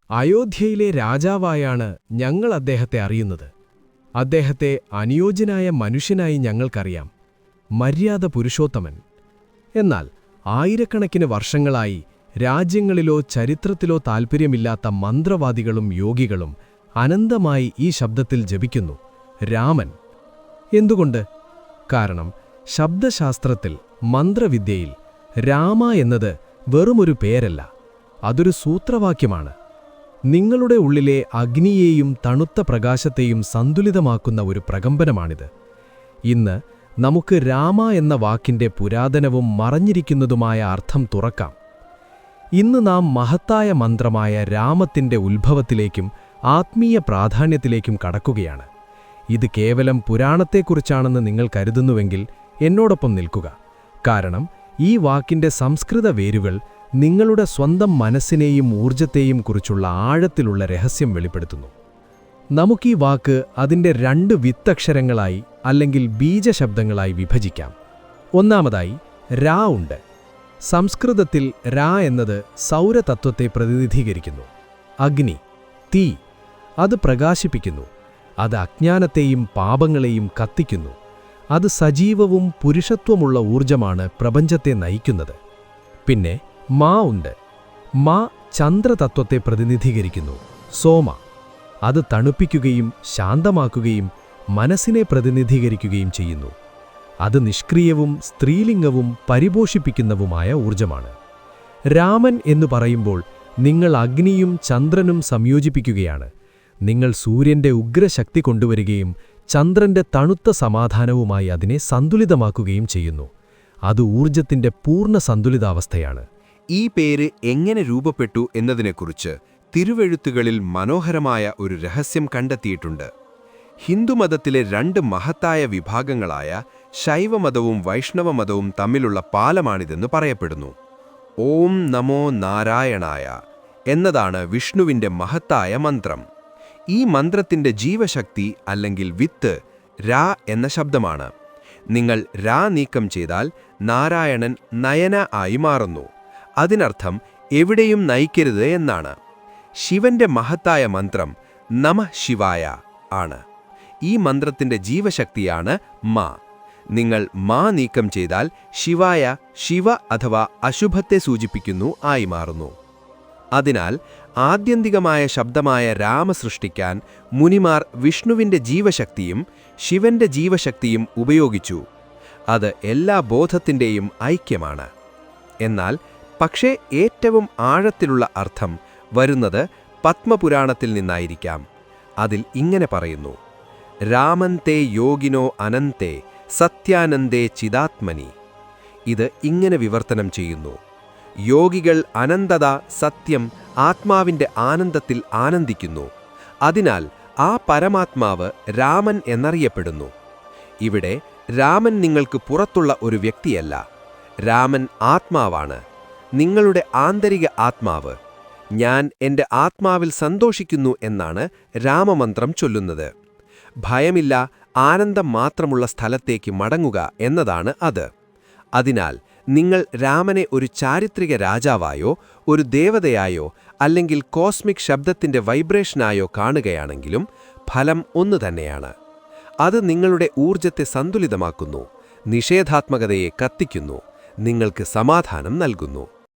അയോധ്യയിലെ രാജാവായാണ് ഞങ്ങൾ അദ്ദേഹത്തെ അറിയുന്നത്. അദ്ദേഹത്തെ അനുയോജ്യനായ മനുഷ്യനായി ഞങ്ങൾക്കറിയാം, മര്യാദ പുരുഷോത്തമൻ. എന്നാൽ ആയിരക്കണക്കിന് വർഷങ്ങളായി രാജ്യങ്ങളിലോ ചരിത്രത്തിലോ താൽപ്പര്യമില്ലാത്ത മന്ത്രവാദികളും യോഗികളും അനന്തമായി ഈ ശബ്ദത്തിൽ ജപിക്കുന്നു, രാമൻ. എന്തുകൊണ്ട്? കാരണം ശബ്ദശാസ്ത്രത്തിൽ, മന്ത്രവിദ്യയിൽ രാമ എന്നത് വെറുമൊരു പേരല്ല, അതൊരു സൂത്രവാക്യമാണ്. നിങ്ങളുടെ ഉള്ളിലെ അഗ്നിയെയും തണുത്ത പ്രകാശത്തെയും സന്തുലിതമാക്കുന്ന ഒരു പ്രകമ്പനമാണിത്. ഇന്ന് നമുക്ക് രാമ എന്ന വാക്കിന്റെ പുരാതനവും മറഞ്ഞിരിക്കുന്നതുമായ അർത്ഥം തുറക്കാം. ഇന്ന് നാം മഹത്തായ മന്ത്രമായ രാമത്തിന്റെ ഉത്ഭവത്തിലേക്കും ആത്മീയ പ്രാധാന്യത്തിലേക്കും കടക്കുകയാണ്. ഇത് കേവലം പുരാണത്തെക്കുറിച്ചാണെന്ന് നിങ്ങൾ കരുതുന്നുവെങ്കിൽ എന്നോടൊപ്പം നിൽക്കുക. കാരണം ഈ വാക്കിന്റെ സംസ്കൃത വേരുകൾ നിങ്ങളുടെ സ്വന്തം മനസ്സിനെയും ഊർജത്തെയും കുറിച്ചുള്ള ആഴത്തിലുള്ള രഹസ്യം വെളിപ്പെടുത്തുന്നു. നമുക്കീ വാക്ക് അതിന്റെ 2 വിത്തക്ഷരങ്ങളായി അല്ലെങ്കിൽ ബീജശബ്ദങ്ങളായി വിഭജിക്കാം. ഒന്നാമതായി രാ ഉണ്ട്. സംസ്കൃതത്തിൽ രാ എന്നത് സൗരതത്വത്തെ പ്രതിനിധീകരിക്കുന്നു. അഗ്നി, തീ. അത് പ്രകാശിപ്പിക്കുന്നു. അത് അജ്ഞാനത്തെയും പാപങ്ങളെയും കത്തിക്കുന്നു. അത് സജീവവും പുരുഷത്വമുള്ള ഊർജമാണ് പ്രപഞ്ചത്തെ നയിക്കുന്നത്. പിന്നെ മാ ഉണ്ട്. മാ ചന്ദ്രതത്വത്തെ പ്രതിനിധീകരിക്കുന്നു. സോമ. അത് തണുപ്പിക്കുകയും ശാന്തമാക്കുകയും മനസ്സിനെ പ്രതിനിധീകരിക്കുകയും ചെയ്യുന്നു. അത് നിഷ്ക്രിയവും സ്ത്രീലിംഗവും പരിപോഷിപ്പിക്കുന്നതുമായ ഊർജമാണ്. രാമൻ എന്നു പറയുമ്പോൾ നിങ്ങൾ അഗ്നിയും ചന്ദ്രനും സംയോജിപ്പിക്കുകയാണ്. നിങ്ങൾ സൂര്യന്റെ ഉഗ്രശക്തി കൊണ്ടുവരികയും ചന്ദ്രന്റെ തണുത്ത സമാധാനവുമായി അതിനെ സന്തുലിതമാക്കുകയും ചെയ്യുന്നു. അത് ഊർജത്തിന്റെ പൂർണ്ണ സന്തുലിതാവസ്ഥയാണ്. ഈ പേര് എങ്ങനെ രൂപപ്പെട്ടു എന്നതിനെക്കുറിച്ച് തിരുവെഴുത്തുകളിൽ മനോഹരമായ ഒരു രഹസ്യം കണ്ടെത്തിയിട്ടുണ്ട്. ഹിന്ദുമതത്തിലെ 2 മഹത്തായ വിഭാഗങ്ങളായ ശൈവമതവും വൈഷ്ണവമതവും തമ്മിലുള്ള പാലമാണിതെന്ന് പറയപ്പെടുന്നു. ഓം നമോ നാരായണായ എന്നതാണ് വിഷ്ണുവിന്റെ മഹത്തായ മന്ത്രം. ഈ മന്ത്രത്തിന്റെ ജീവശക്തി അല്ലെങ്കിൽ വിത്ത് രാ എന്ന ശബ്ദമാണ്. നിങ്ങൾ രാ നീക്കം ചെയ്താൽ നാരായണൻ നയന ആയി മാറുന്നു. അതിനർത്ഥം എവിടെയും നയിക്കരുത് എന്നാണ്. ശിവന്റെ മഹത്തായ മന്ത്രം നമഃ ശിവായ ആണ്. ഈ മന്ത്രത്തിന്റെ ജീവശക്തിയാണ് മാ. നിങ്ങൾ മാ നീക്കം ചെയ്താൽ ശിവായ ശിവ അഥവാ അശുഭത്തെ സൂചിപ്പിക്കുന്നു ആയി മാറുന്നു. അതിനാൽ ആത്യന്തികമായ ശബ്ദമായ രാമ സൃഷ്ടിക്കാൻ മുനിമാർ വിഷ്ണുവിന്റെ ജീവശക്തിയും ശിവന്റെ ജീവശക്തിയും ഉപയോഗിച്ചു. അത് എല്ലാ ബോധത്തിന്റെയും ഐക്യമാണ്. എന്നാൽ പക്ഷേ ഏറ്റവും ആഴത്തിലുള്ള അർത്ഥം വരുന്നത് പത്മപുരാണത്തിൽ നിന്നായിരിക്കാം. അതിൽ ഇങ്ങനെ പറയുന്നു: രാമന്തെ യോഗിനോ അനന്തെ സത്യാനന്ദേ ചിദാത്മനി. ഇത് ഇങ്ങനെ വിവർത്തനം ചെയ്യുന്നു: യോഗികൾ അനന്തത, സത്യം, ആത്മാവിന്റെ ആനന്ദത്തിൽ ആനന്ദിക്കുന്നു. അതിനാൽ ആ പരമാത്മാവ് രാമൻ എന്നറിയപ്പെടുന്നു. ഇവിടെ രാമൻ നിങ്ങൾക്ക് പുറത്തുള്ള ഒരു വ്യക്തിയല്ല. രാമൻ ആത്മാവാണ്, നിങ്ങളുടെ ആന്തരിക ആത്മാവ്. ഞാൻ എൻ്റെ ആത്മാവിൽ സന്തോഷിക്കുന്നു എന്നാണ് രാമമന്ത്രം ചൊല്ലുന്നത്. ഭയമില്ല, ആനന്ദം മാത്രമുള്ള സ്ഥലത്തേക്ക് മടങ്ങുക എന്നതാണ് അത്. അതിനാൽ നിങ്ങൾ രാമനെ ഒരു ചാരിത്രിക രാജാവായോ ഒരു ദേവതയായോ അല്ലെങ്കിൽ കോസ്മിക് ശബ്ദത്തിന്റെ വൈബ്രേഷനായോ കാണുകയാണെങ്കിലും ഫലം ഒന്നുതന്നെയാണ്. അത് നിങ്ങളുടെ ഊർജത്തെ സന്തുലിതമാക്കുന്നു, നിഷേധാത്മകതയെ കത്തിക്കുന്നു, നിങ്ങൾക്ക് സമാധാനം നൽകുന്നു.